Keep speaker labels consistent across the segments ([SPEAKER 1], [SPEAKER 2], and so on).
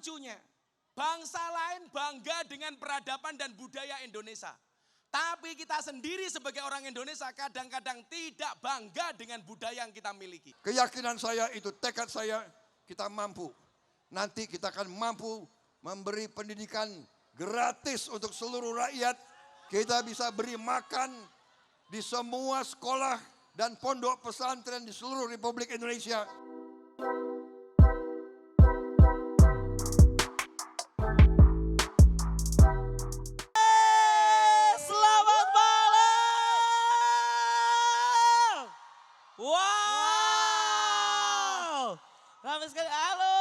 [SPEAKER 1] lucunya, bangsa lain bangga dengan peradaban dan budaya Indonesia. Tapi kita sendiri sebagai orang Indonesia kadang-kadang tidak bangga dengan budaya yang kita miliki.
[SPEAKER 2] Keyakinan saya itu, tekad saya, kita mampu. Nanti kita akan mampu memberi pendidikan gratis untuk seluruh rakyat. Kita bisa beri makan di semua sekolah dan pondok pesantren di seluruh Republik Indonesia.
[SPEAKER 3] Selamat malam. Wow. Ramai sekali. Halo.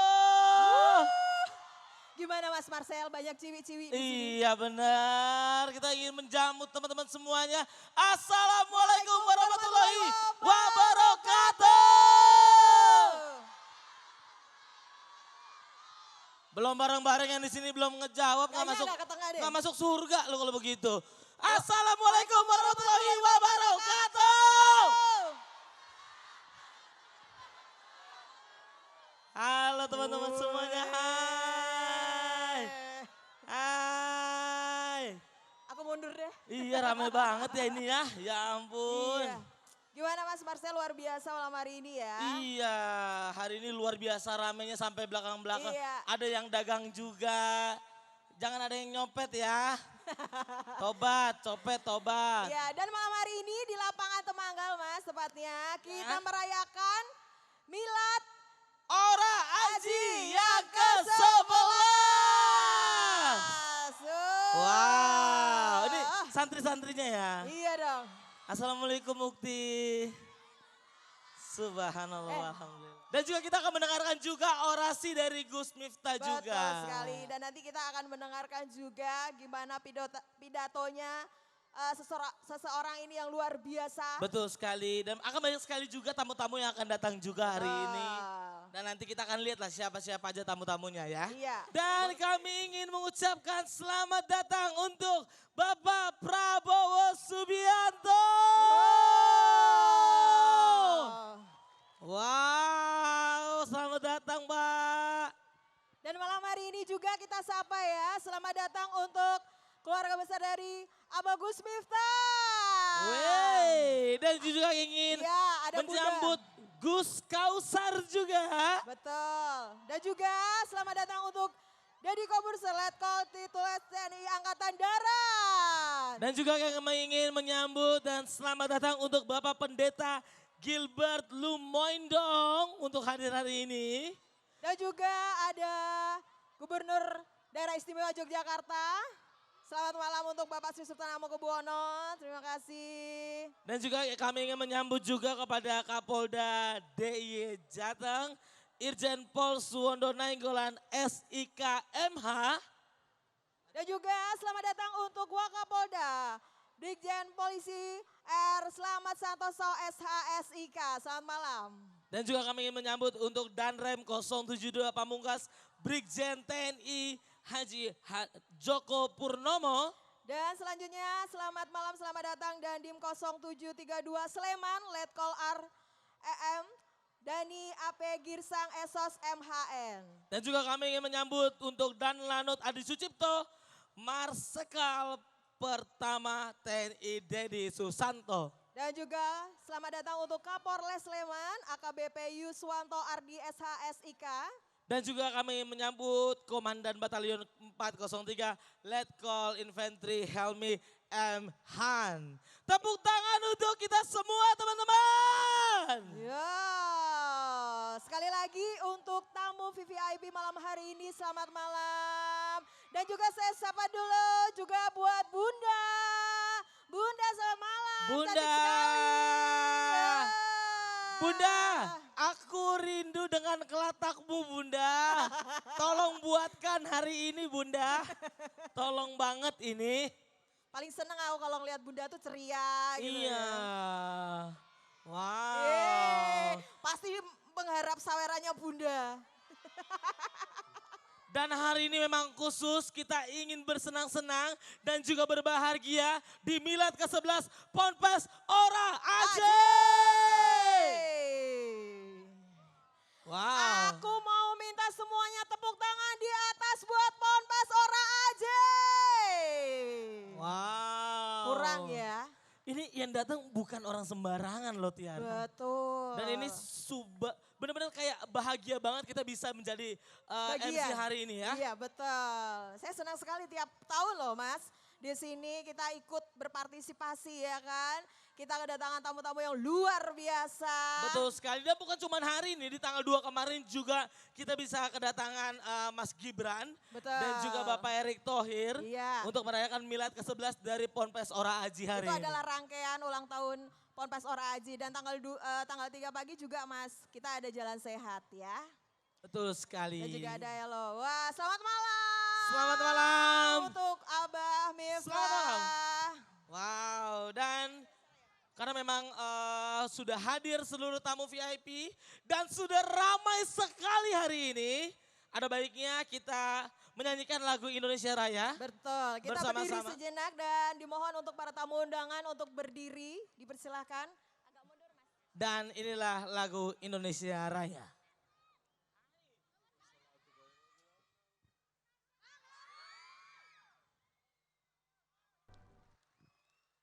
[SPEAKER 4] Gimana Mas Marcel, banyak ciwi-ciwi di sini.
[SPEAKER 3] Iya benar, kita ingin menjamu teman-teman semuanya. Assalamualaikum warahmatullahi wabarakatuh. Belum bareng-bareng yang di sini belum ngejawab, nggak masuk surga lo kalau begitu. Assalamualaikum warahmatullahi wabarakatuh. Halo teman-teman semuanya, hai. Hai.
[SPEAKER 4] Aku mundur deh.
[SPEAKER 3] Iya ramai banget ya ini ya, ya ampun.
[SPEAKER 4] Iya. Gimana Mas Marcel, luar biasa malam hari ini ya.
[SPEAKER 3] Iya, hari ini luar biasa ramainya sampai belakang-belakang.
[SPEAKER 4] Iya.
[SPEAKER 3] Ada yang dagang juga. Jangan ada yang nyopet ya. Tobat, copet, tobat.
[SPEAKER 4] Iya, dan malam hari ini di lapangan Temanggal Mas, tepatnya kita merayakan Milad
[SPEAKER 3] Ora Aji yang ke-11. Wow, ini santri-santrinya ya.
[SPEAKER 4] Iya dong.
[SPEAKER 3] Assalamualaikum Mukti. Subhanallah, alhamdulillah. Dan juga kita akan mendengarkan juga orasi dari Gus Miftah juga.
[SPEAKER 4] Betul sekali, dan nanti kita akan mendengarkan juga gimana pidatonya seseorang ini yang luar biasa.
[SPEAKER 3] Betul sekali, dan akan banyak sekali juga tamu-tamu yang akan datang juga hari ini. Dan nanti kita akan lihat lah siapa-siapa aja tamu-tamunya ya.
[SPEAKER 4] Iya.
[SPEAKER 3] Dan kami ingin mengucapkan selamat datang untuk Bapak Prabowo Subianto. Wow, selamat datang Pak.
[SPEAKER 4] Dan malam hari ini juga kita sapa ya, selamat datang untuk keluarga besar dari Abah Gus Miftah.
[SPEAKER 3] Wey, dan juga ingin
[SPEAKER 4] Ya, ada
[SPEAKER 3] menyambut Gus Kausar juga.
[SPEAKER 4] Betul. Dan juga selamat datang untuk Deddy Kobuser Letkol Tituler TNI Angkatan Darat.
[SPEAKER 3] Dan juga kami ingin menyambut dan selamat datang untuk Bapak Pendeta Gilbert Lumoindong untuk hadir hari ini.
[SPEAKER 4] Dan juga ada Gubernur Daerah Istimewa Yogyakarta. Selamat malam untuk Bapak Sri Sultan Hamengkubuwono, terima kasih.
[SPEAKER 3] Dan juga kami ingin menyambut juga kepada Kapolda DIY Jateng, Irjen Pol Suwondo Nainggolan SIK MH.
[SPEAKER 4] Dan juga selamat datang untuk Wakapolda, Brigjen Polisi R. Slamet Santoso SHSIK, selamat malam.
[SPEAKER 3] Dan juga kami ingin menyambut untuk Danrem 072 Pamungkas, Brigjen TNI Haji Joko Purnomo.
[SPEAKER 4] Dan selanjutnya selamat malam, selamat datang Dandim 0732 Sleman, Letkol R. EM, Dani AP Girsang Esos MHN.
[SPEAKER 3] Dan juga kami ingin menyambut untuk Dan Lanut Adi Sucipto, Marsekal Pertama TNI Dedi Susanto.
[SPEAKER 4] Dan juga selamat datang untuk Kapolres Sleman, AKBP Yuswanto Ardi SHSIK.
[SPEAKER 3] Dan juga kami menyambut Komandan Batalion 403 Letkol Infanteri Helmi M. Han. Tepuk tangan untuk kita semua teman-teman.
[SPEAKER 4] Ya, sekali lagi untuk tamu VVIP malam hari ini, selamat malam. Dan juga saya sapa dulu juga buat Bunda. Bunda selamat malam.
[SPEAKER 3] Bunda.
[SPEAKER 4] Cantik sekali. Ya.
[SPEAKER 3] Bunda, aku rindu dengan kelatakmu Bunda. Tolong buatkan hari ini Bunda. Tolong banget ini.
[SPEAKER 4] Paling seneng aku kalau ngeliat Bunda tuh ceria gitu.
[SPEAKER 3] Iya. Wow.
[SPEAKER 4] Pasti mengharap sawerannya Bunda.
[SPEAKER 3] Dan hari ini memang khusus kita ingin bersenang-senang dan juga berbahagia di Milad ke-11 Ponpes Ora Aji. Wow.
[SPEAKER 4] Aku mau minta semuanya tepuk tangan di atas.
[SPEAKER 3] ini yang datang bukan orang sembarangan loh Tiar.
[SPEAKER 4] Betul.
[SPEAKER 3] Dan ini benar-benar kayak bahagia banget kita bisa menjadi MC
[SPEAKER 4] Bagian.
[SPEAKER 3] hari ini ya.
[SPEAKER 4] Iya betul. Saya senang sekali tiap tahun loh Mas. Di sini kita ikut berpartisipasi ya kan. Kita kedatangan tamu-tamu yang luar biasa.
[SPEAKER 3] Betul sekali, dan bukan cuma hari ini, di tanggal 2 kemarin juga kita bisa kedatangan Mas Gibran.
[SPEAKER 4] Betul.
[SPEAKER 3] Dan juga Bapak Erick Thohir
[SPEAKER 4] Iya.
[SPEAKER 3] untuk merayakan milad ke-11 dari Ponpes Ora Aji hari
[SPEAKER 4] Itu
[SPEAKER 3] ini.
[SPEAKER 4] adalah rangkaian ulang tahun Ponpes Ora Aji dan tanggal 3 pagi juga Mas, kita ada jalan sehat ya.
[SPEAKER 3] Betul sekali.
[SPEAKER 4] Dan juga ada Elo. Wah, selamat malam.
[SPEAKER 3] Selamat malam.
[SPEAKER 4] Untuk Abah Miftah.
[SPEAKER 3] Selamat malam. Wow, dan karena memang sudah hadir seluruh tamu VIP dan sudah ramai sekali hari ini, ada baiknya kita menyanyikan lagu Indonesia Raya.
[SPEAKER 4] Betul, kita berdiri
[SPEAKER 3] Bersama-sama.
[SPEAKER 4] sejenak dan dimohon untuk para tamu undangan untuk berdiri, dipersilahkan.
[SPEAKER 3] Dan inilah lagu Indonesia Raya.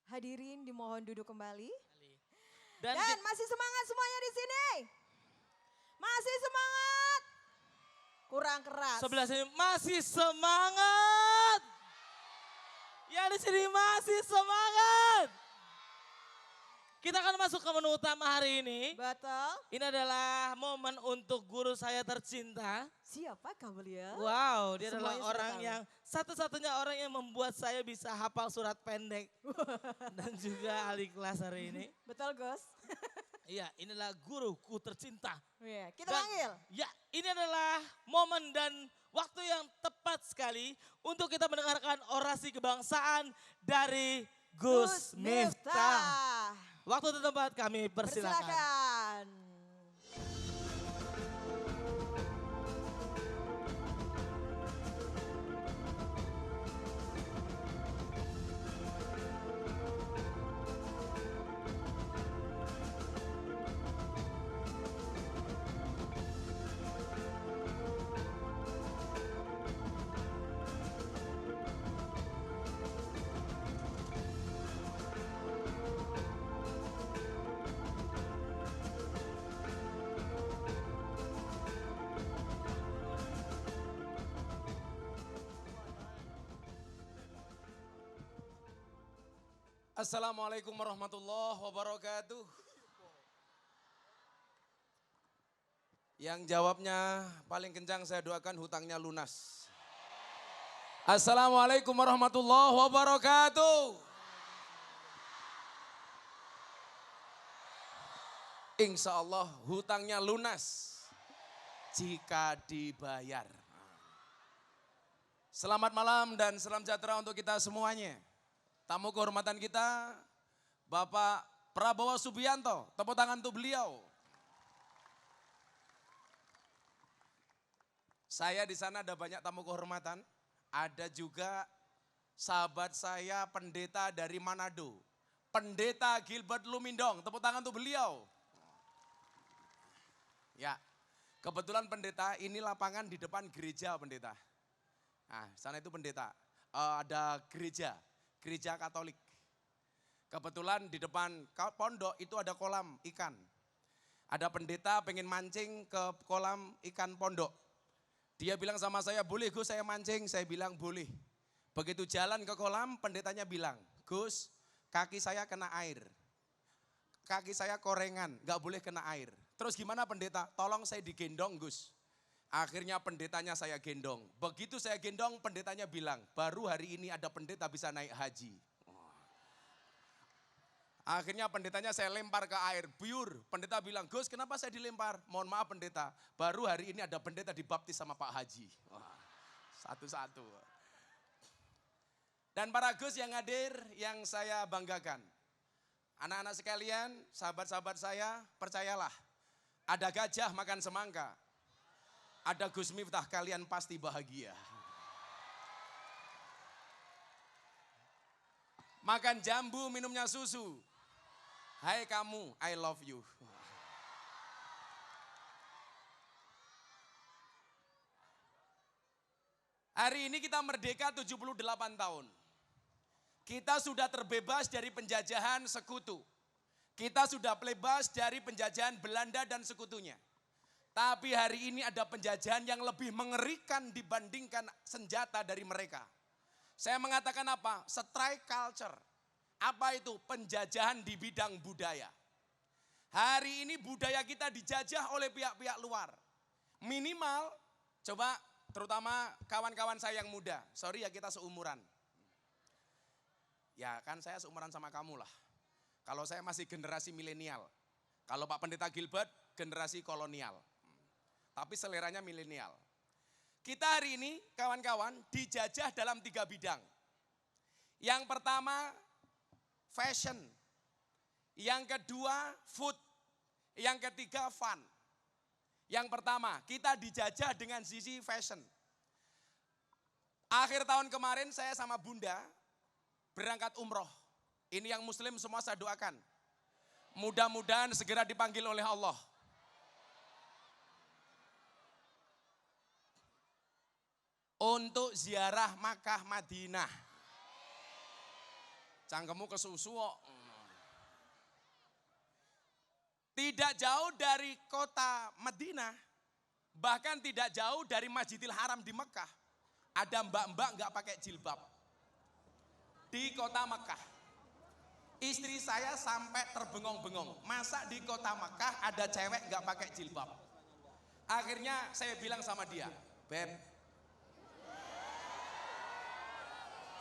[SPEAKER 4] Hadirin dimohon duduk kembali.
[SPEAKER 3] Dan
[SPEAKER 4] Dan masih semangat semuanya di sini. Masih semangat. Kurang keras.
[SPEAKER 3] sebelah sini masih semangat. Ya di sini masih semangat. Kita akan masuk ke menu utama hari ini.
[SPEAKER 4] Betul.
[SPEAKER 3] Ini adalah momen untuk guru saya tercinta.
[SPEAKER 4] Siapakah beliau?
[SPEAKER 3] Wow, dia adalah
[SPEAKER 4] Semuanya sudah
[SPEAKER 3] orang
[SPEAKER 4] tahu.
[SPEAKER 3] yang satu-satunya orang yang membuat saya bisa hafal surat pendek. Dan juga ahli kelas hari ini.
[SPEAKER 4] Betul Gus.
[SPEAKER 3] Iya, inilah guruku tercinta.
[SPEAKER 4] Iya, kita
[SPEAKER 3] Dan-
[SPEAKER 4] panggil.
[SPEAKER 3] Ya, ini adalah momen dan waktu yang tepat sekali untuk kita mendengarkan orasi kebangsaan dari Gus Miftah. Waktu dan tempat kami persilakan.
[SPEAKER 4] Persilakan.
[SPEAKER 1] Assalamualaikum warahmatullahi wabarakatuh. Yang jawabnya paling kencang saya doakan hutangnya lunas. Assalamualaikum warahmatullahi wabarakatuh. Insya Allah hutangnya lunas jika dibayar. Selamat malam dan salam sejahtera untuk kita semuanya. Tamu kehormatan kita, Bapak Prabowo Subianto. Tepuk tangan untuk beliau. Saya di sana ada banyak tamu kehormatan. Ada juga sahabat saya pendeta dari Manado. Pendeta Gilbert Lumindong. Tepuk tangan untuk beliau. Ya, kebetulan pendeta ini lapangan di depan gereja pendeta. Nah, sana itu pendeta. Ada gereja Katolik. Kebetulan di depan pondok itu ada kolam ikan. Ada pendeta pengen mancing ke kolam ikan pondok. Dia bilang sama saya, boleh Gus saya mancing? Saya bilang boleh. Begitu jalan ke kolam, pendetanya bilang, Gus kaki saya kena air. Kaki saya korengan, gak boleh kena air. Terus gimana pendeta? Tolong saya digendong Gus. Akhirnya pendetanya saya gendong. Begitu saya gendong, pendetanya bilang, baru hari ini ada pendeta bisa naik haji. Akhirnya pendetanya saya lempar ke air, biur. Pendeta bilang, Gus kenapa saya dilempar? Mohon maaf pendeta, baru hari ini ada pendeta dibaptis sama Pak Haji. Satu-satu. Dan para Gus yang hadir, yang saya banggakan. Anak-anak sekalian, sahabat-sahabat saya, percayalah. Ada gajah makan semangka. Ada Gus Miftah, kalian pasti bahagia. Makan jambu, minumnya susu. Hai kamu, I love you. Hari ini kita merdeka 78 tahun. Kita sudah terbebas dari penjajahan sekutu. Kita sudah bebas dari penjajahan Belanda dan sekutunya. Tapi hari ini ada penjajahan yang lebih mengerikan dibandingkan senjata dari mereka. Saya mengatakan apa? Strike culture. Apa itu? Penjajahan di bidang budaya. Hari ini budaya kita dijajah oleh pihak-pihak luar. Minimal, coba terutama kawan-kawan saya yang muda. Sorry ya kita seumuran. Ya kan saya seumuran sama kamu lah. Kalau saya masih generasi milenial. Kalau Pak Pendeta Gilbert generasi kolonial. Tapi seleranya milenial. Kita hari ini kawan-kawan dijajah dalam 3 bidang. Yang pertama fashion. Yang kedua food. Yang ketiga fun. Yang pertama kita dijajah dengan sisi fashion. Akhir tahun kemarin saya sama Bunda berangkat umroh. Ini yang muslim semua saya doakan. Mudah-mudahan segera dipanggil oleh Allah. Untuk ziarah Makkah Madinah. Cangkemmu kesusu kok. Tidak jauh dari kota Madinah, bahkan tidak jauh dari Masjidil Haram di Mekah. Ada mbak-mbak nggak pakai jilbab. Di kota Mekah. Istri saya sampai terbengong-bengong. Masa di kota Mekah ada cewek nggak pakai jilbab? Akhirnya saya bilang sama dia, Beb,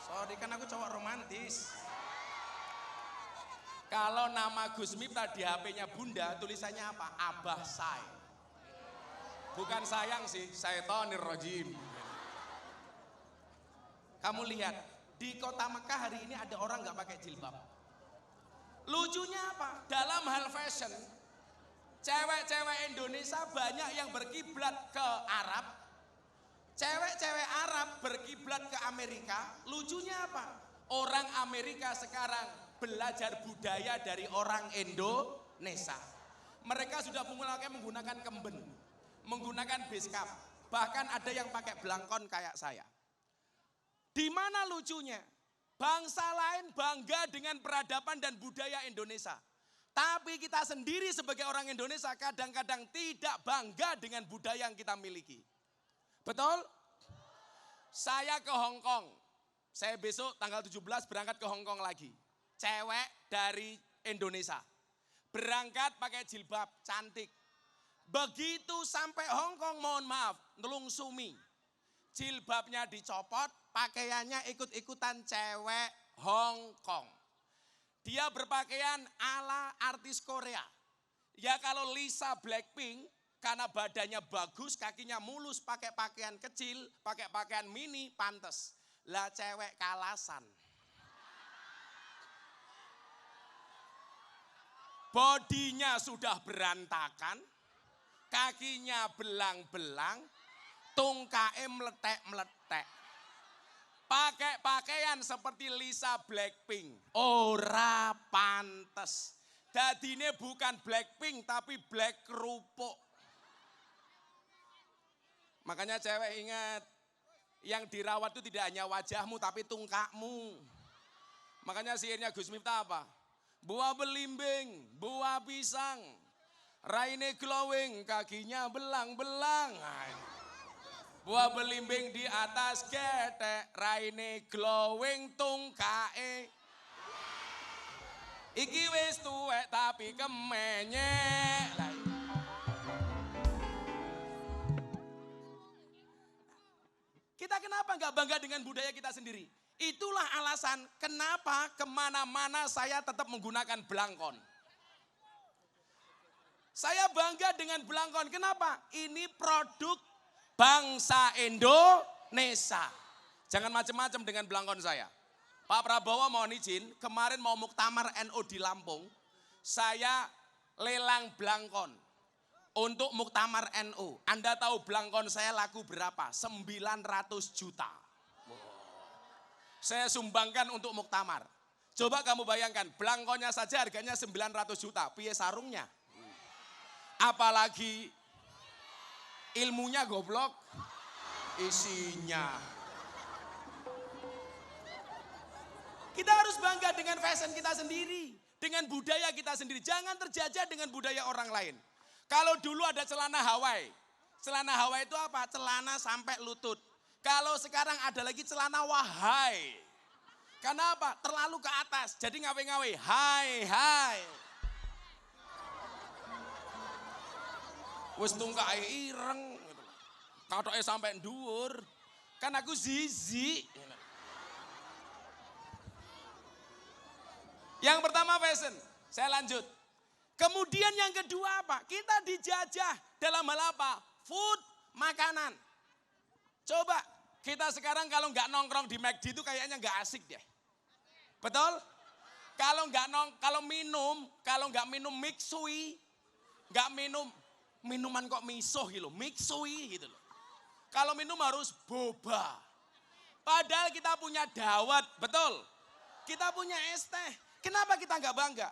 [SPEAKER 1] sorry kan aku cowok romantis. Kalau nama Gus Miftah di HP-nya Bunda tulisannya apa? Abah Say. Bukan sayang sih, syaitonir rajim. Kamu lihat, di kota Mekah hari ini ada orang nggak pakai jilbab. Lucunya apa? Dalam hal fashion, cewek-cewek Indonesia banyak yang berkiblat ke Arab. Cewek-cewek Arab berkiblat ke Amerika. Lucunya apa? Orang Amerika sekarang belajar budaya dari orang Indonesia. Mereka sudah mulai menggunakan kemben, menggunakan beskap. Bahkan ada yang pakai belangkon kayak saya. Di mana lucunya? Bangsa lain bangga dengan peradaban dan budaya Indonesia. Tapi kita sendiri sebagai orang Indonesia kadang-kadang tidak bangga dengan budaya yang kita miliki. Betul? Saya ke Hong Kong. Saya besok tanggal 17 berangkat ke Hong Kong lagi. Cewek dari Indonesia. Berangkat pakai jilbab, cantik. Begitu sampai Hong Kong, mohon maaf, nelung sumi. Jilbabnya dicopot, pakaiannya ikut-ikutan cewek Hong Kong. Dia berpakaian ala artis Korea. Ya kalau Lisa Blackpink, karena badannya bagus, kakinya mulus, pakai pakaian kecil, pakai pakaian mini, pantes. Lah cewek kalasan. Bodinya sudah berantakan, kakinya belang-belang, tungkae meletek-meletek. Pakai pakaian seperti Lisa Blackpink, ora pantes. Dadine bukan Blackpink tapi black kerupuk. Makanya cewek ingat, yang dirawat itu tidak hanya wajahmu tapi tungkakmu. Makanya sihirnya Gus Miftah apa? Buah belimbing, buah pisang, raine glowing, kakinya belang-belang. Buah belimbing di atas getek, raine glowing, tungkae. Iki wis tuwek tapi kemenyek. Kita kenapa nggak bangga dengan budaya kita sendiri? Itulah alasan kenapa kemana-mana saya tetap menggunakan belangkon. Saya bangga dengan belangkon. Kenapa? Ini produk bangsa Indonesia. Jangan macam-macam dengan belangkon saya. Pak Prabowo mohon izin, kemarin mau muktamar NU di Lampung, saya lelang belangkon untuk muktamar NU. Anda tahu belangkon saya laku berapa? 900 juta. Saya sumbangkan untuk muktamar. Coba kamu bayangkan, belangkonnya saja harganya 900 juta. Piye sarungnya? Apalagi ilmunya goblok, isinya. Kita harus bangga dengan fashion kita sendiri. Dengan budaya kita sendiri. Jangan terjajah dengan budaya orang lain. Kalau dulu ada celana Hawaii. Celana Hawaii itu apa? Celana sampai lutut. Kalau sekarang ada lagi celana wahai. Karena apa? Terlalu ke atas. Jadi ngawe-ngawe. Hai, hai. Wes tungkae ireng. Katoknya sampai nduwur. Kan aku zizi. Yang pertama fashion, saya lanjut. Kemudian yang kedua apa? Kita dijajah dalam hal apa? Food, makanan. Coba kita sekarang kalau nggak nongkrong di McD itu kayaknya nggak asik deh. Betul? Kalau nggak minum mixui, nggak minum minuman kok miso gitu, mixui gitu loh. Kalau minum harus boba. Padahal kita punya dawet, betul? Kita punya es teh. Kenapa kita nggak bangga?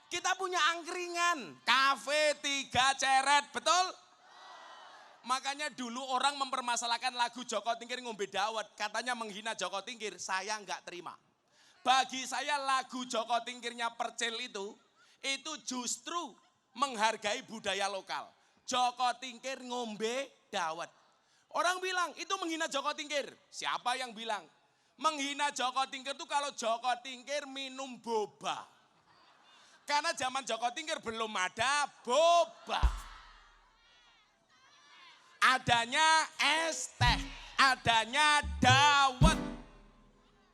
[SPEAKER 1] Kita punya angkringan, kafe 3 ceret, betul? Makanya dulu orang mempermasalahkan lagu Joko Tingkir ngombe dawet, katanya menghina Joko Tingkir, saya nggak terima. Bagi saya lagu Joko Tingkirnya Percil itu justru menghargai budaya lokal. Joko Tingkir ngombe dawet. Orang bilang itu menghina Joko Tingkir. Siapa yang bilang? Menghina Joko Tingkir itu kalau Joko Tingkir minum boba. Karena zaman Joko Tingkir belum ada boba. Adanya es teh, adanya dawet.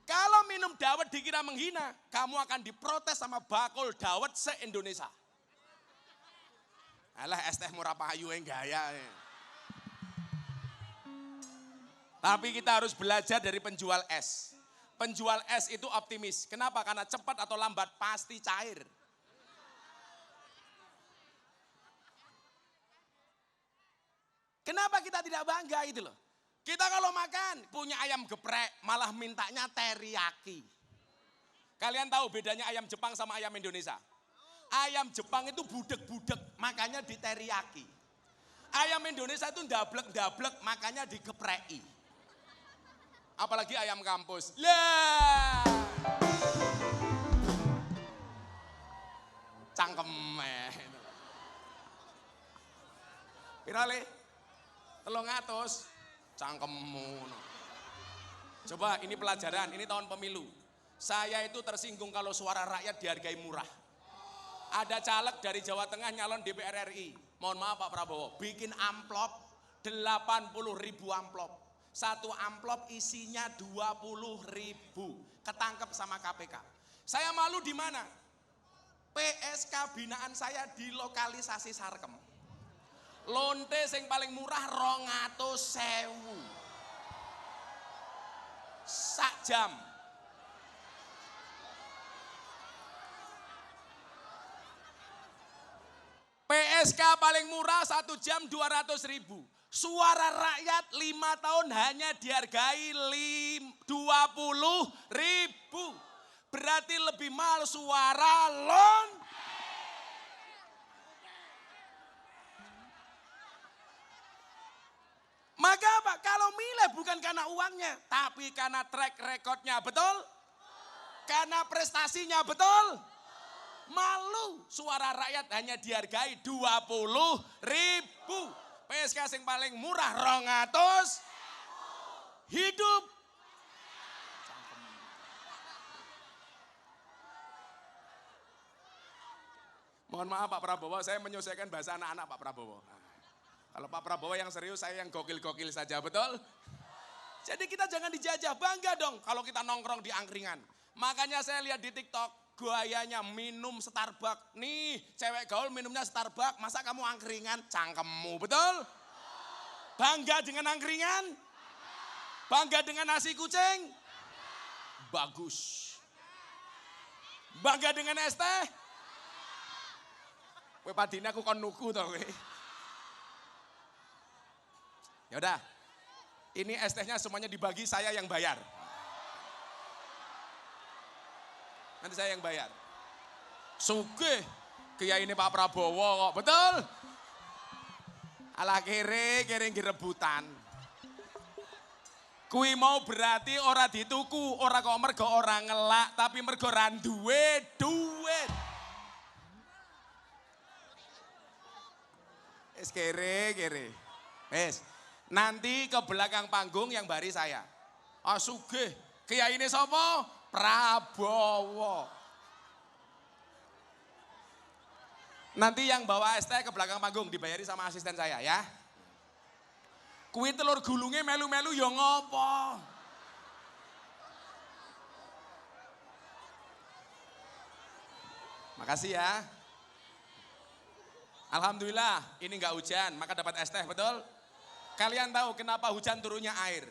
[SPEAKER 1] Kalau minum dawet dikira menghina, kamu akan diprotes sama bakul dawet se-Indonesia. Alah es teh murah payu yang gaya. Tapi kita harus belajar dari penjual es. Penjual es itu optimis. Kenapa? Karena cepat atau lambat pasti cair. Kenapa kita tidak bangga itu loh? Kita kalau makan punya ayam geprek malah mintanya teriyaki. Kalian tahu bedanya ayam Jepang sama ayam Indonesia? Ayam Jepang itu budek-budek makanya diteriyaki. Ayam Indonesia itu ndablek-ndablek makanya digepreki. Apalagi ayam kampus. Lah. Cangkeme. Pirale? 300 cangkemmu. Coba ini pelajaran, ini tahun pemilu. Saya itu tersinggung kalau suara rakyat dihargai murah. Ada caleg dari Jawa Tengah nyalon DPR RI. Mohon maaf Pak Prabowo, bikin amplop 80.000 amplop. Satu amplop isinya 20.000, ketangkep sama KPK. Saya malu di mana? PSK binaan saya di lokalisasi Sarkem. Lonte sing paling murah 200.000. Sak jam. PSK paling murah 1 jam 200.000. Suara rakyat 5 tahun hanya dihargai 20.000. Berarti lebih mahal suara Maka apa? Kalau milih bukan karena uangnya, tapi karena track recordnya, betul? Karena prestasinya, betul? Malu suara rakyat hanya dihargai 20.000. PSK yang paling murah 200. Hidup. Mohon maaf Pak Prabowo, saya menyesuaikan bahasa anak-anak Pak Prabowo. Kalau Pak Prabowo yang serius, saya yang gokil-gokil saja, betul? Jadi kita jangan dijajah, bangga dong kalau kita nongkrong di angkringan. Makanya saya lihat di TikTok, gayanya minum Starbucks. Nih, cewek gaul minumnya Starbucks, masa kamu angkringan? Cangkemmu, betul? Bangga dengan angkringan? Bangga dengan nasi kucing? Bagus. Bangga dengan es teh? Kowe padine aku kon nuku to kowe. Ya udah. Ini es tehnya semuanya dibagi, saya yang bayar. Nanti saya yang bayar. Sugih kiai ini Pak Prabowo kok, betul? Ala kere rebutan. Kui mau berarti ora dituku, ora kok mergo ora ngelak, tapi mergo ra duwe duit. Wis kere. Wis. Nanti ke belakang panggung yang bari saya. Sugih. Kiai ini sapa? Prabowo. Nanti yang bawa es teh ke belakang panggung dibayari sama asisten saya ya. Kuwi telur gulungnya melu-melu ya ngopo. Makasih ya. Alhamdulillah ini enggak hujan maka dapat es teh, betul? Kalian tahu kenapa hujan turunnya air?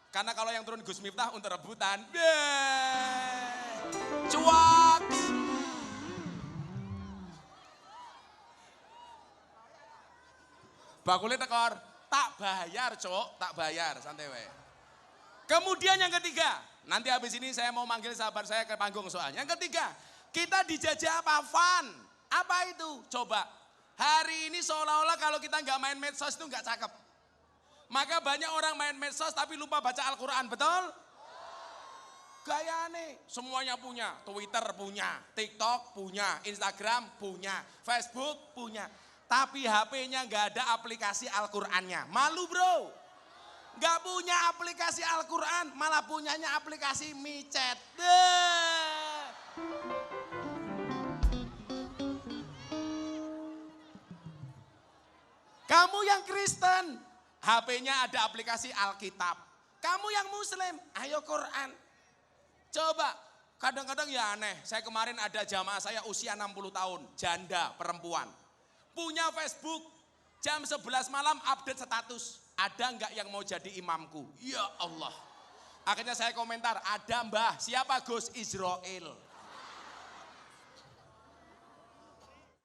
[SPEAKER 1] Karena kalau yang turun Gus Miftah untuk rebutan. Cuak. Bakulnya tekor. Tak bayar, Cok. Tak bayar, santai we. Kemudian yang ketiga, nanti habis ini saya mau manggil sahabat saya ke panggung soalnya. Yang ketiga, kita dijajah apa? Fun. Apa itu? Coba. Hari ini seolah-olah kalau kita nggak main medsos itu nggak cakep. Maka banyak orang main medsos tapi lupa baca Al-Quran, betul? Gayane, semuanya punya. Twitter punya, TikTok punya, Instagram punya, Facebook punya. Tapi HP-nya nggak ada aplikasi Al-Qur'annya. Malu bro. Nggak punya aplikasi Al-Qur'an, malah punyanya aplikasi micet. Kamu yang Kristen, HP-nya ada aplikasi Alkitab. Kamu yang Muslim, ayo Quran. Coba, kadang-kadang ya aneh. Saya kemarin ada jamaah saya usia 60 tahun, janda, perempuan. Punya Facebook, jam 11 malam update status. Ada enggak yang mau jadi imamku? Ya Allah. Akhirnya saya komentar, ada mbah, siapa Gus? Israel.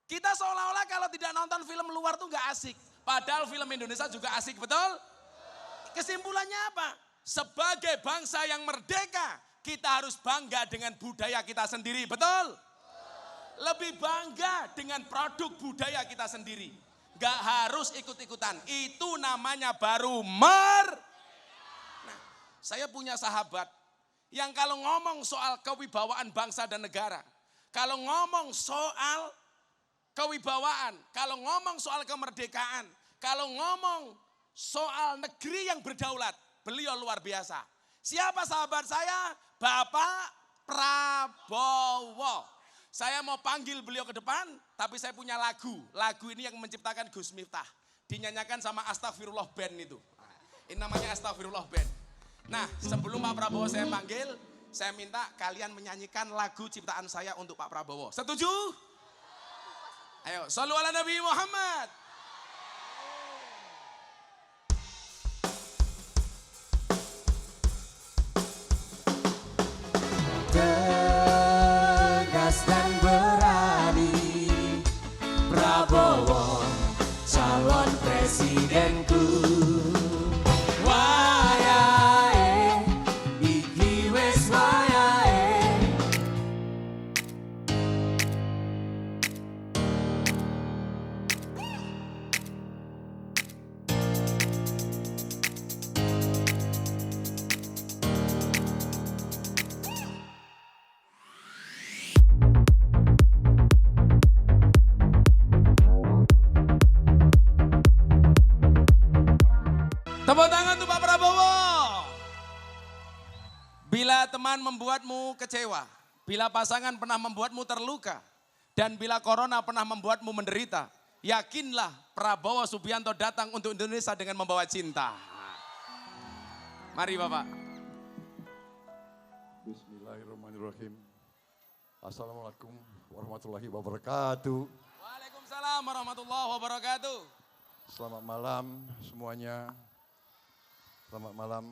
[SPEAKER 1] Kita seolah-olah kalau tidak nonton film luar tuh enggak asik. Padahal film Indonesia juga asik, betul? Kesimpulannya apa? Sebagai bangsa yang merdeka, kita harus bangga dengan budaya kita sendiri, betul? Lebih bangga dengan produk budaya kita sendiri. Gak harus ikut-ikutan. Itu namanya baru Nah, saya punya sahabat yang kalau ngomong soal kewibawaan bangsa dan negara, kalau ngomong soal kewibawaan, kalau ngomong soal kemerdekaan, kalau ngomong soal negeri yang berdaulat, beliau luar biasa. Siapa sahabat saya? Bapak Prabowo. Saya mau panggil beliau ke depan, tapi saya punya lagu. Lagu ini yang menciptakan Gus Miftah. Dinyanyikan sama Astagfirullah Band itu. Ini namanya Astagfirullah Band. Nah, sebelum Pak Prabowo saya panggil, saya minta kalian menyanyikan lagu ciptaan saya untuk Pak Prabowo. Setuju? Ayo, shollu ala Nabi Muhammad.
[SPEAKER 5] Tegas dan berani, Prabowo calon presidenku. Wayahe, iki wis wayahe.
[SPEAKER 1] Tepuk tangan untuk Pak Prabowo. Bila teman membuatmu kecewa, bila pasangan pernah membuatmu terluka, dan bila corona pernah membuatmu menderita, yakinlah Prabowo Subianto datang untuk Indonesia dengan membawa cinta. Mari Bapak.
[SPEAKER 2] Bismillahirrahmanirrahim. Assalamualaikum warahmatullahi wabarakatuh.
[SPEAKER 1] Waalaikumsalam warahmatullahi wabarakatuh.
[SPEAKER 2] Selamat malam semuanya. Selamat malam.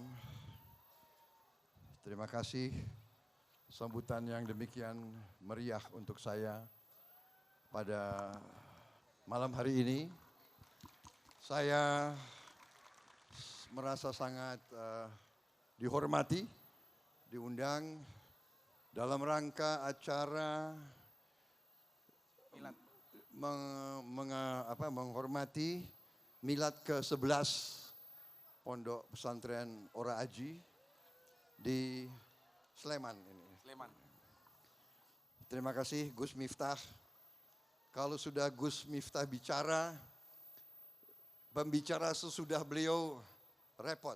[SPEAKER 2] Terima kasih sambutan yang demikian meriah untuk saya pada malam hari ini. Saya merasa sangat dihormati, diundang dalam rangka acara menghormati milad ke-11 Pondok Pesantren Ora Aji di Sleman ini.
[SPEAKER 1] Sleman.
[SPEAKER 2] Terima kasih Gus Miftah. Kalau sudah Gus Miftah bicara, pembicara sesudah beliau repot.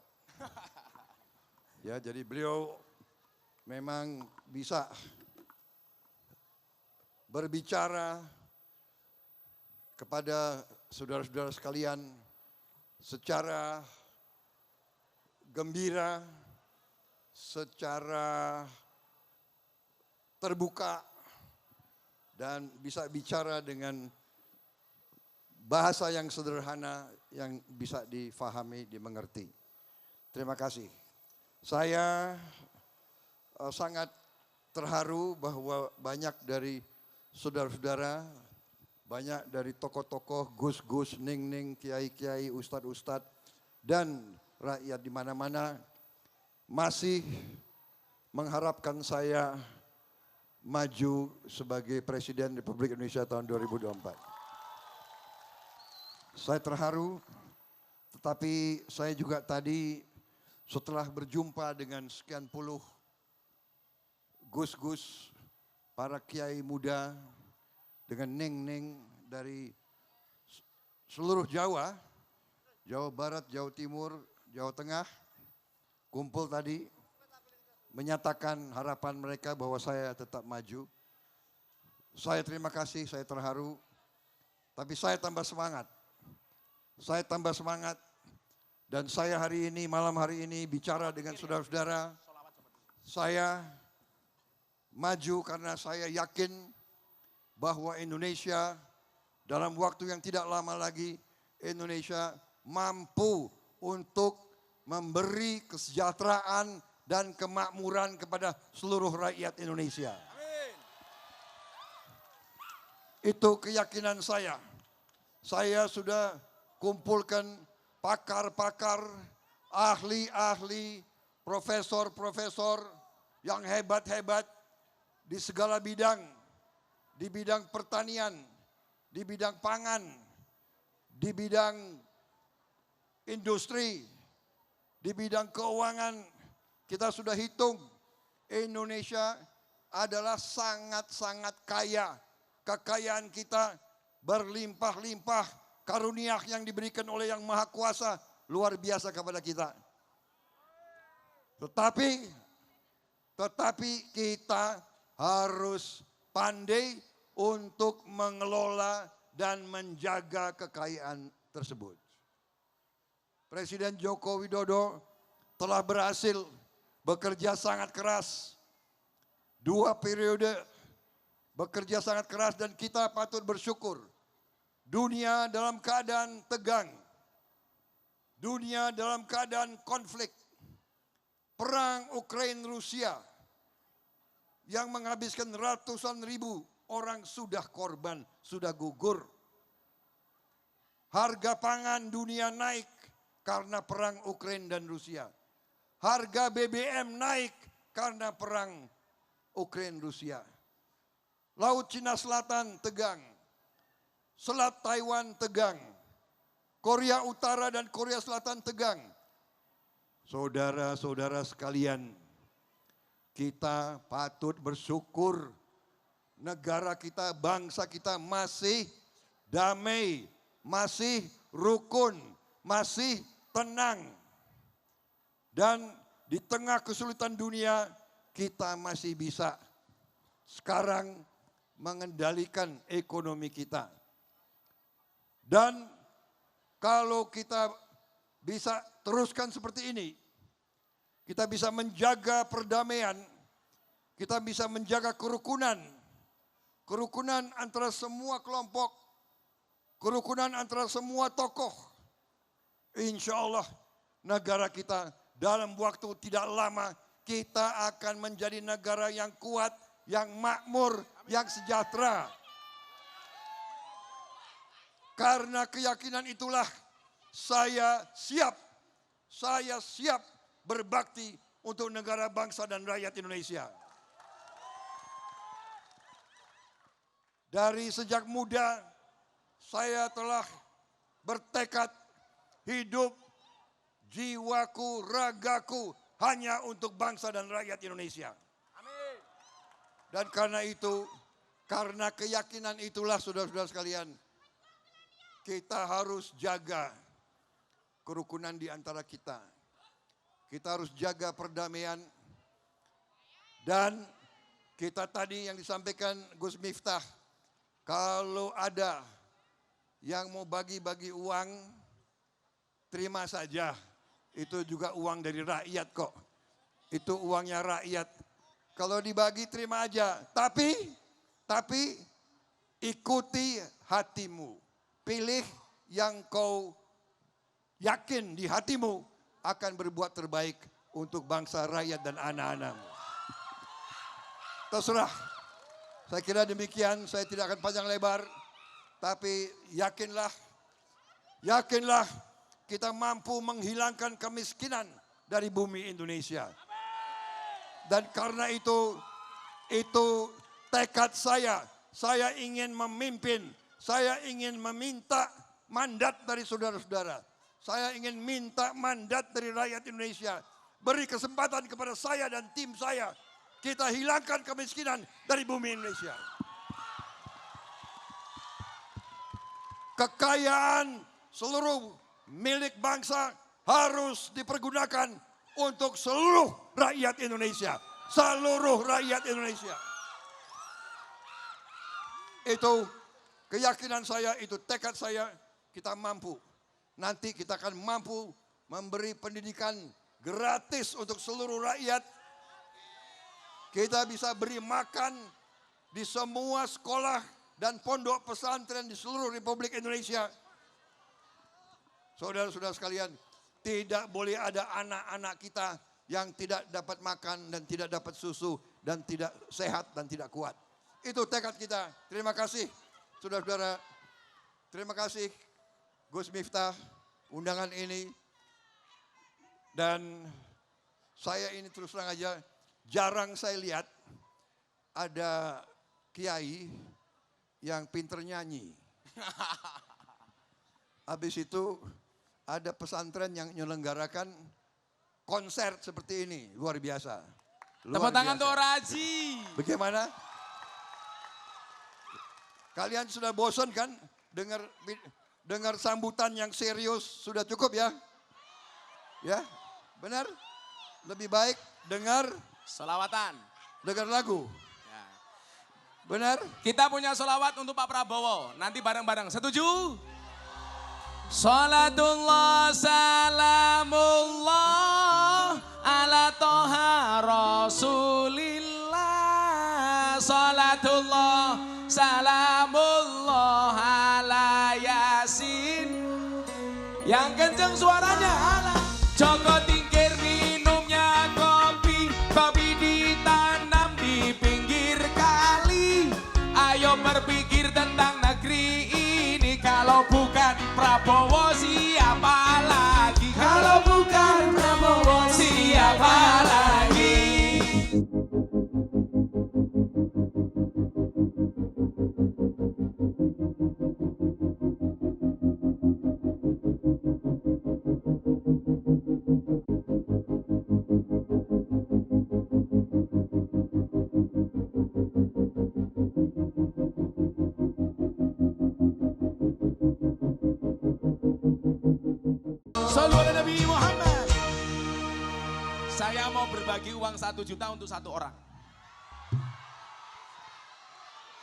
[SPEAKER 2] Ya, jadi beliau memang bisa berbicara kepada saudara-saudara sekalian secara gembira, secara terbuka, dan bisa bicara dengan bahasa yang sederhana yang bisa difahami, dimengerti. Terima kasih. Saya sangat terharu bahwa banyak dari saudara-saudara, banyak dari tokoh-tokoh, gus-gus, ning-ning, kiai-kiai, ustadz-ustadz, dan rakyat di mana-mana masih mengharapkan saya maju sebagai Presiden Republik Indonesia tahun 2024. Saya terharu, tetapi saya juga tadi setelah berjumpa dengan sekian puluh gus-gus, para kiai muda, dengan ning-ning dari seluruh Jawa, Jawa Barat, Jawa Timur, Jawa Tengah, kumpul tadi, menyatakan harapan mereka bahwa saya tetap maju. Saya terima kasih, saya terharu, tapi saya tambah semangat. Saya tambah semangat, dan saya hari ini, malam hari ini bicara dengan saudara-saudara, saya maju karena saya yakin bahwa Indonesia dalam waktu yang tidak lama lagi, Indonesia mampu untuk memberi kesejahteraan dan kemakmuran kepada seluruh rakyat Indonesia.
[SPEAKER 1] Amin.
[SPEAKER 2] Itu keyakinan saya. Saya sudah kumpulkan pakar-pakar, ahli-ahli, profesor-profesor yang hebat-hebat di segala bidang, di bidang pertanian, di bidang pangan, di bidang industri, di bidang keuangan. Kita sudah hitung, Indonesia adalah sangat-sangat kaya. Kekayaan kita berlimpah-limpah, karunia yang diberikan oleh Yang Maha Kuasa luar biasa kepada kita. Tetapi kita harus pandai untuk mengelola dan menjaga kekayaan tersebut. Presiden Joko Widodo telah berhasil bekerja sangat keras, 2 periode bekerja sangat keras, dan kita patut bersyukur. Dunia dalam keadaan tegang, dunia dalam keadaan konflik, perang Ukraina-Rusia yang menghabiskan ratusan ribu orang sudah korban, sudah gugur. Harga pangan dunia naik karena perang Ukraina dan Rusia. Harga BBM naik karena perang Ukraina-Rusia. Laut Cina Selatan tegang. Selat Taiwan tegang. Korea Utara dan Korea Selatan tegang. Saudara-saudara sekalian, kita patut bersyukur negara kita, bangsa kita masih damai, masih rukun, masih tenang. Dan di tengah kesulitan dunia, kita masih bisa sekarang mengendalikan ekonomi kita. Dan kalau kita bisa teruskan seperti ini, kita bisa menjaga perdamaian, kita bisa menjaga kerukunan, kerukunan antara semua kelompok, kerukunan antara semua tokoh. Insya Allah negara kita dalam waktu tidak lama kita akan menjadi negara yang kuat, yang makmur, yang sejahtera. Karena keyakinan itulah saya siap berbakti untuk negara, bangsa, dan rakyat Indonesia. Dari sejak muda saya telah bertekad hidup jiwaku, ragaku hanya untuk bangsa dan rakyat Indonesia. Dan karena itu, karena keyakinan itulah saudara-saudara sekalian, kita harus jaga kerukunan di antara kita. Kita harus jaga perdamaian. Dan kita tadi yang disampaikan Gus Miftah, kalau ada yang mau bagi-bagi uang, terima saja. Itu juga uang dari rakyat kok. Itu uangnya rakyat. Kalau dibagi terima aja. Tapi ikuti hatimu. Pilih yang kau yakin di hatimu akan berbuat terbaik untuk bangsa, rakyat, dan anak-anakmu. Terserah. Saya kira demikian, saya tidak akan panjang lebar. Tapi yakinlah kita mampu menghilangkan kemiskinan dari bumi Indonesia. Dan karena itu tekad saya. Saya ingin memimpin, saya ingin meminta mandat dari saudara-saudara. Saya ingin minta mandat dari rakyat Indonesia. Beri kesempatan kepada saya dan tim saya. Kita hilangkan kemiskinan dari bumi Indonesia. Kekayaan seluruh milik bangsa harus dipergunakan untuk seluruh rakyat Indonesia. Seluruh rakyat Indonesia. Itu keyakinan saya, itu tekad saya, kita mampu. Nanti kita akan mampu memberi pendidikan gratis untuk seluruh rakyat. Kita bisa beri makan di semua sekolah dan pondok pesantren di seluruh Republik Indonesia. Saudara-saudara sekalian, tidak boleh ada anak-anak kita yang tidak dapat makan dan tidak dapat susu dan tidak sehat dan tidak kuat. Itu tekad kita. Terima kasih saudara-saudara. Terima kasih Gus Miftah undangan ini. Dan saya ini terus terang aja jarang saya lihat ada kiai yang pinter nyanyi. Habis itu ada pesantren yang menyelenggarakan konser seperti ini, luar biasa.
[SPEAKER 1] Tepuk tangan untuk Raji.
[SPEAKER 2] Bagaimana? Kalian sudah bosan kan dengar sambutan yang serius, sudah cukup ya? Ya, benar? Lebih baik dengar
[SPEAKER 1] Solawatan.
[SPEAKER 2] lagu.
[SPEAKER 1] Ya.
[SPEAKER 2] Benar?
[SPEAKER 1] Kita punya solawat untuk Pak Prabowo. Nanti bareng-bareng. Setuju? Salatullah salamullah ala toha rasulillah. Salatullah salamullah ala yasin. Yang kenceng suaranya ala. Joko tingkir minumnya kopi. Kopi ditanam di pinggir kali. Ayo berpikir tentang negeri ini. Kalau bukan Prabowo siapa lagi? Kalau bukan Prabowo siapa lagi? Sallu ala Nabi Muhammad. Saya mau berbagi uang 1 juta untuk 1 orang.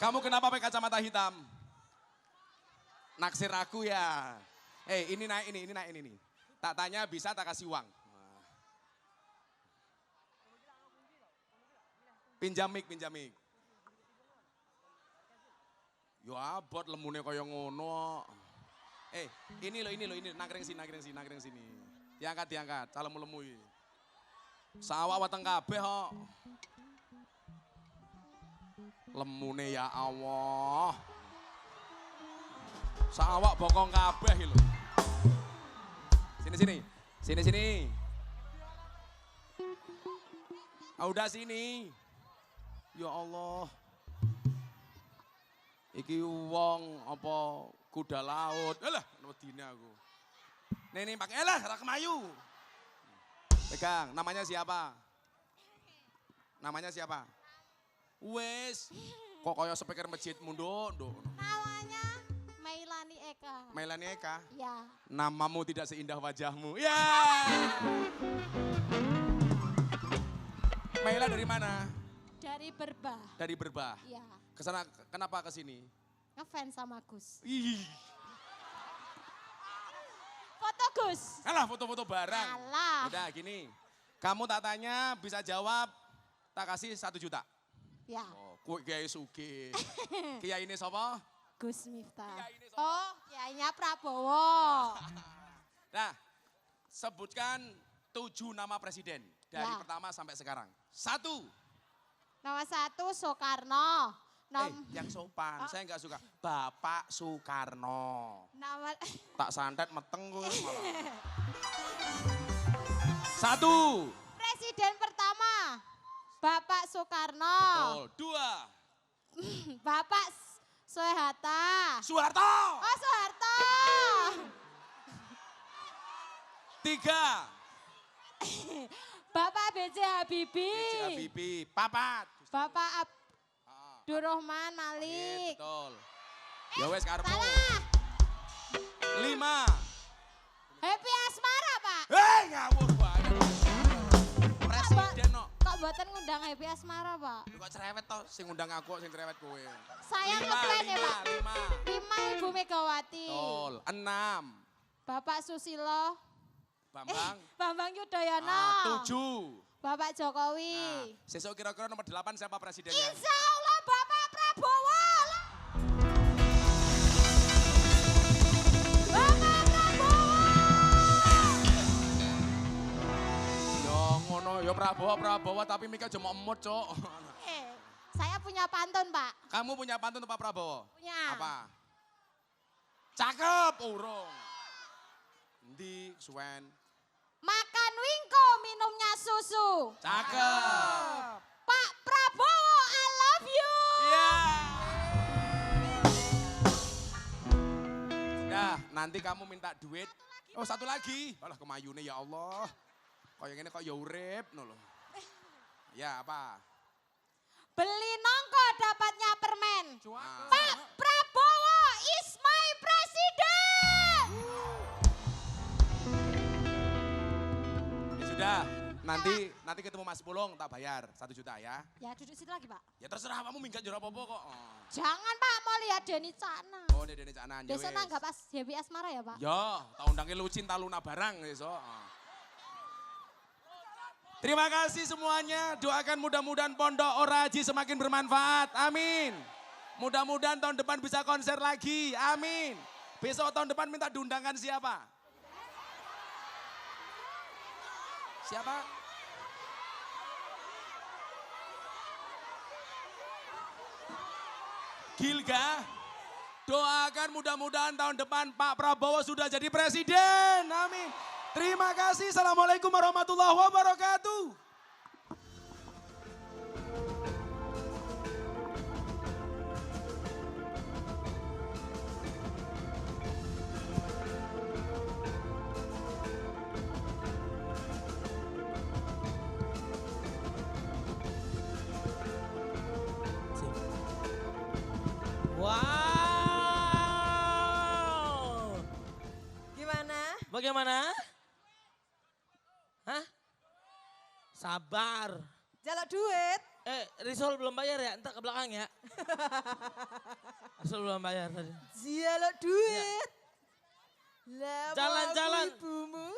[SPEAKER 1] Kamu kenapa pakai kacamata hitam? Naksir aku ya. Ini naik ini. Tak tanya bisa tak kasih uang. Pinjam mic. Yo abot lemune kaya ngono. Ini loh, nangkring sini. Diangkat, calem lemu iki. Sawah weteng kabeh kok. Lemune ya Allah. Sawah bokong kabeh iki lho. Sini. Udah sini. Ya Allah. Iki wong apa kuda laut. Alah, wedine aku. Nih pakai lah, ra kemayu. Pegang, namanya siapa? Namanya siapa? Wes, kok kayak speaker masjid mundo.
[SPEAKER 6] Namanya Mailani Eka.
[SPEAKER 1] Melani Eka,
[SPEAKER 6] Ya.
[SPEAKER 1] namamu tidak seindah wajahmu. Ya. Maila dari mana?
[SPEAKER 6] Dari Berbah.
[SPEAKER 1] Dari Berbah.
[SPEAKER 6] Ya.
[SPEAKER 1] Kesana, kenapa ke sini?
[SPEAKER 6] Ngefans sama Gus.
[SPEAKER 1] Ih,
[SPEAKER 6] Foto Gus.
[SPEAKER 1] alah foto-foto bareng.
[SPEAKER 6] Alah.
[SPEAKER 1] Udah gini, kamu tak tanya bisa jawab, tak kasih 1 juta.
[SPEAKER 6] Ya.
[SPEAKER 1] Oh, kue kiai suki. Kiai ini siapa?
[SPEAKER 6] Gus Miftah.
[SPEAKER 1] Kiai ini siapa?
[SPEAKER 6] Oh, kiainya Prabowo.
[SPEAKER 1] Nah, sebutkan 7 nama presiden dari
[SPEAKER 6] Ya.
[SPEAKER 1] pertama sampai sekarang. 1.
[SPEAKER 6] Nomor 1 Soekarno.
[SPEAKER 1] Yang sopan, saya nggak suka. Bapak Soekarno.
[SPEAKER 6] Nomor
[SPEAKER 1] Tak santet meteng gue malah. 1.
[SPEAKER 6] Presiden pertama Bapak Soekarno.
[SPEAKER 1] Betul. 2.
[SPEAKER 6] Bapak Soeharto.
[SPEAKER 1] Soeharto.
[SPEAKER 6] Oh, Soeharto.
[SPEAKER 1] 3.
[SPEAKER 6] Bapak B.J. Habibie.
[SPEAKER 1] B.J. Habibie. 4.
[SPEAKER 6] Bapak
[SPEAKER 1] Ah,
[SPEAKER 6] Abdurrahman
[SPEAKER 1] Malik.
[SPEAKER 6] Malik.
[SPEAKER 1] Betul. Ya wes karepmu.
[SPEAKER 6] Salah.
[SPEAKER 1] 5.
[SPEAKER 6] Happy Asmara, Pak.
[SPEAKER 1] Hei ngawur banget. Presiden no.
[SPEAKER 6] Kok buatan ngundang Happy Asmara, Pak?
[SPEAKER 1] Kok cerewet toh sing ngundang aku sing cerewet kowe.
[SPEAKER 6] Saya ngeplan ya, Pak.
[SPEAKER 1] 5.
[SPEAKER 6] 5 Ibu Megawati.
[SPEAKER 1] Betul. 6.
[SPEAKER 6] Bapak Susilo.
[SPEAKER 1] Bambang.
[SPEAKER 6] Bambang Yudhoyono.
[SPEAKER 1] 7.
[SPEAKER 6] Bapak Jokowi.
[SPEAKER 1] Sesuk kira-kira nomor 8 siapa presidennya?
[SPEAKER 6] Insya Allah Bapak Prabowo. Bapak Prabowo.
[SPEAKER 1] Yo ngono, yo Prabowo tapi mikir cuma emut, Cok.
[SPEAKER 6] Saya punya pantun, Pak.
[SPEAKER 1] Kamu punya pantun untuk Pak Prabowo?
[SPEAKER 6] Punya.
[SPEAKER 1] Apa? Cakep, urung. Endi, Suwen?
[SPEAKER 6] Makan wingko, minumnya susu.
[SPEAKER 1] Cakep.
[SPEAKER 6] Pak Prabowo, I love you.
[SPEAKER 1] Iya. Nah, nanti kamu minta duit. Oh, satu lagi. Alah kemayune ya Allah. Kayak gini kok ya urip no loh. Ya, apa?
[SPEAKER 6] Beli nongko dapatnya permen.
[SPEAKER 1] Ah.
[SPEAKER 6] Pak Prabowo is my president.
[SPEAKER 1] Ya sudah, nanti ketemu Mas Pulung tak bayar 1 juta ya.
[SPEAKER 6] Ya duduk situ lagi, Pak.
[SPEAKER 1] Ya terserah kamu minggat jero apa kok. Oh.
[SPEAKER 6] Jangan, Pak, mau lihat Denny Cakna.
[SPEAKER 1] Oh, Dede Caknan.
[SPEAKER 6] Besok nanggap pas Happy Asmara ya, Pak.
[SPEAKER 1] Ya, tak undangin lu cinta Luna barang besok. Terima kasih semuanya. Doakan mudah-mudahan Pondok Oraji semakin bermanfaat. Amin. Mudah-mudahan tahun depan bisa konser lagi. Amin. Besok tahun depan minta diundangkan siapa? Siapa? Gilga. Doakan mudah-mudahan tahun depan Pak Prabowo sudah jadi presiden. Amin. Terima kasih. Assalamualaikum warahmatullahi wabarakatuh.
[SPEAKER 3] Wow.
[SPEAKER 4] Gimana?
[SPEAKER 3] Bagaimana? Hah? Sabar.
[SPEAKER 4] Jalak duit.
[SPEAKER 3] Risol belum bayar ya? Entar ke belakang ya. Risol belum bayar tadi.
[SPEAKER 4] Jalak duit. Lah,
[SPEAKER 3] Jalan-jalan.
[SPEAKER 4] mau ibumu.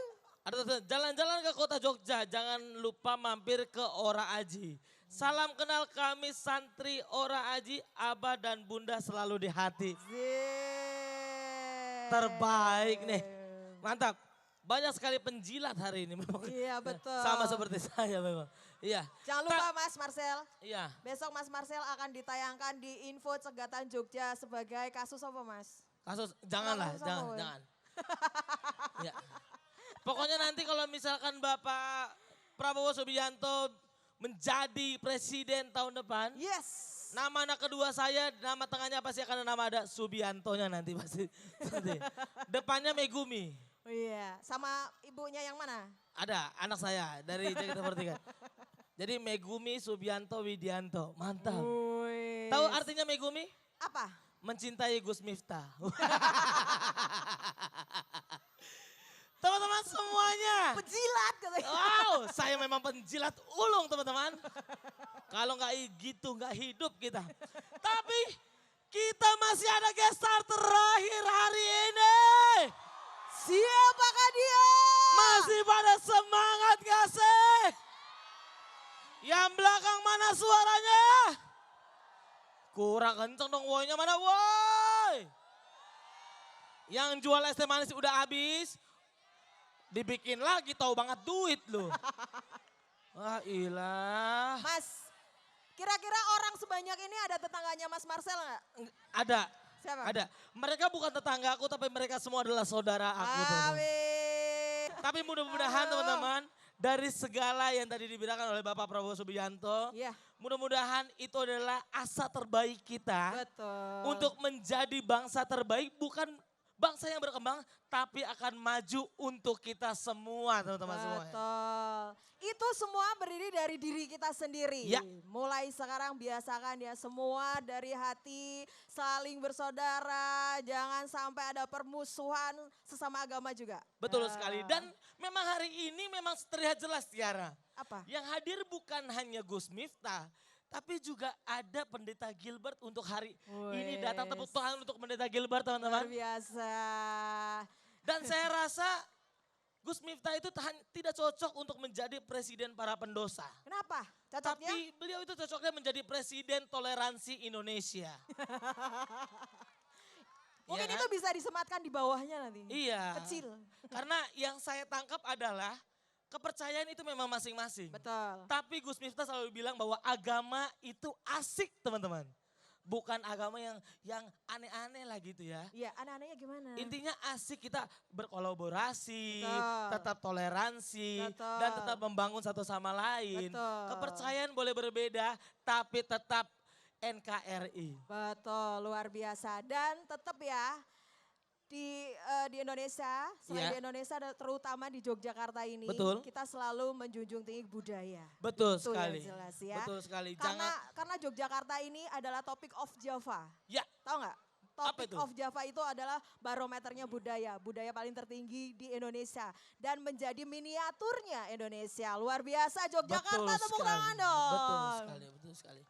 [SPEAKER 3] Ada jalan-jalan ke kota Jogja, jangan lupa mampir ke Ora Aji. Salam kenal kami santri Ora Aji, Abah dan Bunda selalu di hati. Terbaik nih, mantap. Banyak sekali penjilat hari ini memang.
[SPEAKER 4] Iya, betul.
[SPEAKER 3] Sama seperti saya memang. Iya.
[SPEAKER 4] Jangan lupa Mas Marcel,
[SPEAKER 3] Iya.
[SPEAKER 4] besok Mas Marcel akan ditayangkan di Info Cegatan Jogja sebagai kasus apa Mas?
[SPEAKER 3] Kasus janganlah,
[SPEAKER 4] Kasus apa, Boy?
[SPEAKER 3] jangan. Ya. Pokoknya nanti kalau misalkan Bapak Prabowo Subianto menjadi presiden tahun depan,
[SPEAKER 4] Yes.
[SPEAKER 3] nama anak kedua saya, nama tengahnya pasti akan ada Subiantonya nanti pasti. Nanti. Depannya Megumi.
[SPEAKER 4] Oh iya, sama ibunya yang mana?
[SPEAKER 3] Ada anak saya dari JKT48. Jadi Megumi Subianto Widianto. Mantap.
[SPEAKER 4] Wih.
[SPEAKER 3] Tahu artinya Megumi?
[SPEAKER 4] Apa?
[SPEAKER 3] Mencintai Gus Miftah. Teman-teman semuanya.
[SPEAKER 4] Pejilat katanya.
[SPEAKER 3] Wow, saya memang penjilat ulung teman-teman. Kalau nggak gitu nggak hidup kita. Tapi kita masih ada guest star terakhir hari ini.
[SPEAKER 4] Siapakah dia?
[SPEAKER 3] Masih pada semangat gak sih? Yang belakang mana suaranya? Kurang kenceng dong woynya mana woy? Yang jual es teh manis udah habis. Dibikin lagi tahu banget duit loh. Wah ilah.
[SPEAKER 4] Mas, kira-kira orang sebanyak ini ada tetangganya Mas Marcel nggak?
[SPEAKER 3] Ada.
[SPEAKER 4] Siapa?
[SPEAKER 3] Ada. Mereka bukan tetangga aku tapi mereka semua adalah saudara aku. teman-teman.
[SPEAKER 4] Amin.
[SPEAKER 3] Tapi mudah-mudahan teman-teman dari segala yang tadi dibicarakan oleh Bapak Prabowo Subianto.
[SPEAKER 4] Iya,
[SPEAKER 3] Mudah-mudahan itu adalah asa terbaik kita
[SPEAKER 4] betul.
[SPEAKER 3] untuk menjadi bangsa terbaik, bukan bangsa yang berkembang, tapi akan maju untuk kita semua, teman-teman semua.
[SPEAKER 4] Betul. Itu semua berdiri dari diri kita sendiri.
[SPEAKER 3] Ya.
[SPEAKER 4] Mulai sekarang biasakan ya semua dari hati, saling bersaudara, jangan sampai ada permusuhan sesama agama juga.
[SPEAKER 3] Betul
[SPEAKER 4] Nah,
[SPEAKER 3] sekali. Dan memang hari ini memang terlihat jelas Tiara.
[SPEAKER 4] apa?
[SPEAKER 3] Yang hadir bukan hanya Gus Miftah, tapi juga ada Pendeta Gilbert untuk hari ini datang. Tepuk tangan untuk Pendeta Gilbert
[SPEAKER 4] Luar
[SPEAKER 3] teman-teman.
[SPEAKER 4] biasa.
[SPEAKER 3] Dan saya rasa Gus Miftah itu tidak cocok untuk menjadi presiden para pendosa.
[SPEAKER 4] Kenapa? Cocoknya?
[SPEAKER 3] Tapi beliau itu cocoknya menjadi presiden toleransi Indonesia.
[SPEAKER 4] Mungkin
[SPEAKER 3] Iya
[SPEAKER 4] itu
[SPEAKER 3] kan?
[SPEAKER 4] bisa disematkan di bawahnya nanti.
[SPEAKER 3] Iya.
[SPEAKER 4] Kecil.
[SPEAKER 3] Karena yang saya tangkap adalah kepercayaan itu memang masing-masing.
[SPEAKER 4] Betul.
[SPEAKER 3] Tapi Gus Miftah selalu bilang bahwa agama itu asik teman-teman. Bukan agama yang aneh-aneh lah gitu ya.
[SPEAKER 4] Iya, aneh-anehnya gimana?
[SPEAKER 3] Intinya asik kita berkolaborasi,
[SPEAKER 4] Betul.
[SPEAKER 3] tetap toleransi,
[SPEAKER 4] Betul.
[SPEAKER 3] dan tetap membangun satu sama lain.
[SPEAKER 4] Betul.
[SPEAKER 3] Kepercayaan boleh berbeda, tapi tetap NKRI.
[SPEAKER 4] Betul, luar biasa. Dan tetap ya di Indonesia, selain
[SPEAKER 3] Iya.
[SPEAKER 4] di Indonesia terutama di Yogyakarta ini,
[SPEAKER 3] Betul.
[SPEAKER 4] kita selalu menjunjung tinggi budaya.
[SPEAKER 3] Betul
[SPEAKER 4] Itu yang
[SPEAKER 3] sekali.
[SPEAKER 4] jelas ya.
[SPEAKER 3] Betul sekali.
[SPEAKER 4] Karena Yogyakarta ini adalah topik of Java.
[SPEAKER 3] Ya,
[SPEAKER 4] Tahu nggak?
[SPEAKER 3] Apa
[SPEAKER 4] Topik
[SPEAKER 3] itu?
[SPEAKER 4] of Java itu adalah barometernya budaya paling tertinggi di Indonesia dan menjadi miniaturnya Indonesia. Luar biasa Yogyakarta, tepuk tangan dong.
[SPEAKER 3] Betul sekali.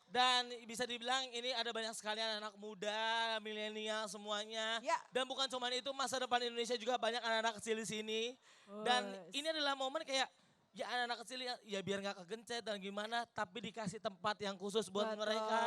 [SPEAKER 3] Dan bisa dibilang ini ada banyak sekali anak-anak muda, milenial semuanya.
[SPEAKER 4] Ya.
[SPEAKER 3] Dan bukan cuma itu, masa depan Indonesia juga banyak anak-anak kecil di sini. Dan
[SPEAKER 4] Wes.
[SPEAKER 3] ini adalah momen kayak ya anak-anak kecil ya biar nggak kegencet dan gimana, tapi dikasih tempat yang khusus buat
[SPEAKER 4] Betul.
[SPEAKER 3] mereka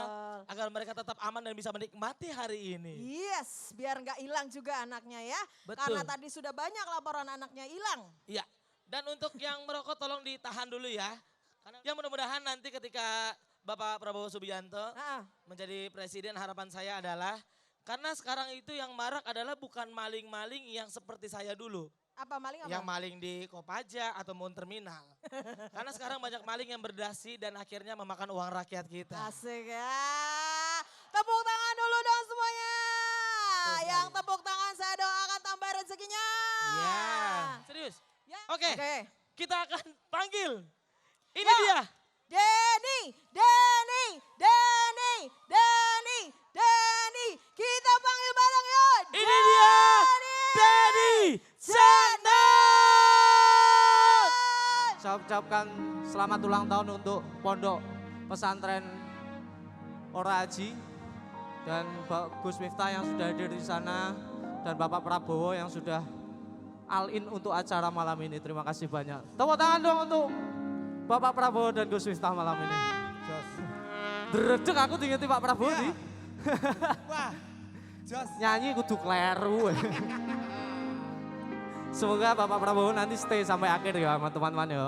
[SPEAKER 3] agar mereka tetap aman dan bisa menikmati hari ini.
[SPEAKER 4] Yes, biar nggak hilang juga anaknya ya.
[SPEAKER 3] Betul.
[SPEAKER 4] Karena tadi sudah banyak laporan anaknya hilang.
[SPEAKER 3] Iya. Dan untuk yang merokok tolong ditahan dulu ya. Karena ya mudah-mudahan nanti ketika Bapak Prabowo Subianto
[SPEAKER 4] Ah,
[SPEAKER 3] menjadi presiden, harapan saya adalah karena sekarang itu yang marak adalah bukan maling-maling yang seperti saya dulu.
[SPEAKER 4] apa maling apa?
[SPEAKER 3] Yang maling di Kopaja atau Mon Terminal. Karena sekarang banyak maling yang berdasi dan akhirnya memakan uang rakyat kita.
[SPEAKER 4] Asik ya. Tepuk tangan dulu dong semuanya.
[SPEAKER 3] sekali.
[SPEAKER 4] Yang tepuk tangan saya doakan tambah rezekinya.
[SPEAKER 3] Iya, serius.
[SPEAKER 4] Ya.
[SPEAKER 3] Oke,
[SPEAKER 4] Oke.
[SPEAKER 3] kita akan panggil. Ini
[SPEAKER 4] Ya.
[SPEAKER 3] dia.
[SPEAKER 4] Denny. Kita panggil bareng yuk.
[SPEAKER 3] Ini dia. Denny Caknan.
[SPEAKER 7] Saya ucapkan selamat ulang tahun untuk Pondok Pesantren Oraji dan Pak Gus Miftah yang sudah hadir di sana dan Bapak Prabowo yang sudah all in untuk acara malam ini. Terima kasih banyak. Tepuk tangan dong untuk Bapak Prabowo dan Gus Miftah malam ini. Dredeg aku diingeti Pak Prabowo nih.
[SPEAKER 5] Wah,
[SPEAKER 7] Nyanyi kudu kleru. Semoga Bapak Prabowo nanti stay sampai akhir ya sama teman-teman ya.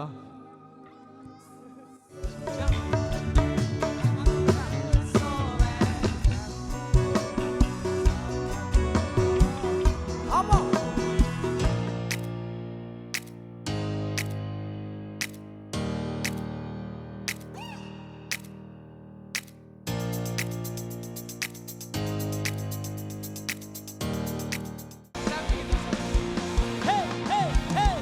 [SPEAKER 3] Hey, hey, hey.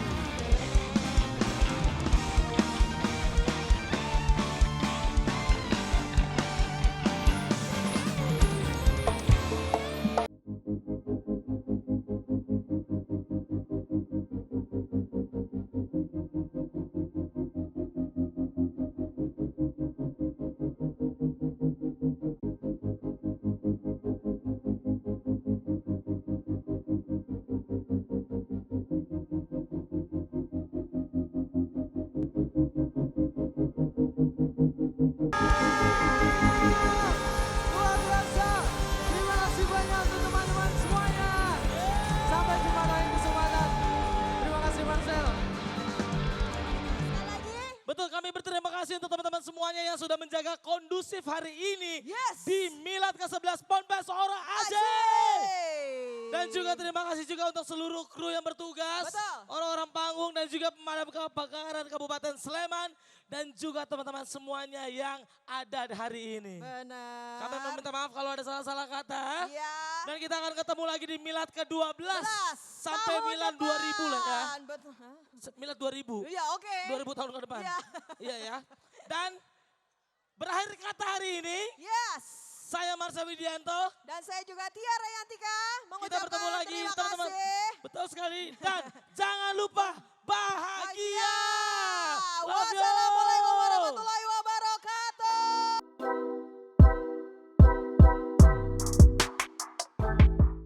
[SPEAKER 3] kami berterima kasih untuk teman-teman semuanya yang sudah menjaga kondusif hari ini.
[SPEAKER 4] Yes.
[SPEAKER 3] Di Milad ke-11 Ponpes Ora Aceh.
[SPEAKER 4] Asik.
[SPEAKER 3] Dan juga terima kasih juga untuk seluruh kru yang bertugas.
[SPEAKER 4] Betul.
[SPEAKER 3] Orang-orang panggung dan juga pemadam kebakaran Kabupaten Sleman. Dan juga teman-teman semuanya yang ada hari ini.
[SPEAKER 4] Benar.
[SPEAKER 3] Kami meminta maaf kalau ada salah-salah kata.
[SPEAKER 4] Iya.
[SPEAKER 3] Dan kita akan ketemu lagi di Milad ke-12. Sampai
[SPEAKER 4] Tahun
[SPEAKER 3] Milad 2000 lah ya.
[SPEAKER 4] depan. Betul. Hah?
[SPEAKER 3] Milad 2000.
[SPEAKER 4] Iya, oke.
[SPEAKER 3] 2000 tahun ke depan.
[SPEAKER 4] Iya.
[SPEAKER 3] Iya ya. Dan berakhir kata hari ini,
[SPEAKER 4] Yes.
[SPEAKER 3] saya Marsha Widianto.
[SPEAKER 4] Dan saya juga Tia Rayantika mengucapkan
[SPEAKER 3] Kita bertemu lagi
[SPEAKER 4] terima
[SPEAKER 3] teman-teman.
[SPEAKER 4] kasih.
[SPEAKER 3] Betul sekali. Dan jangan lupa bahagia.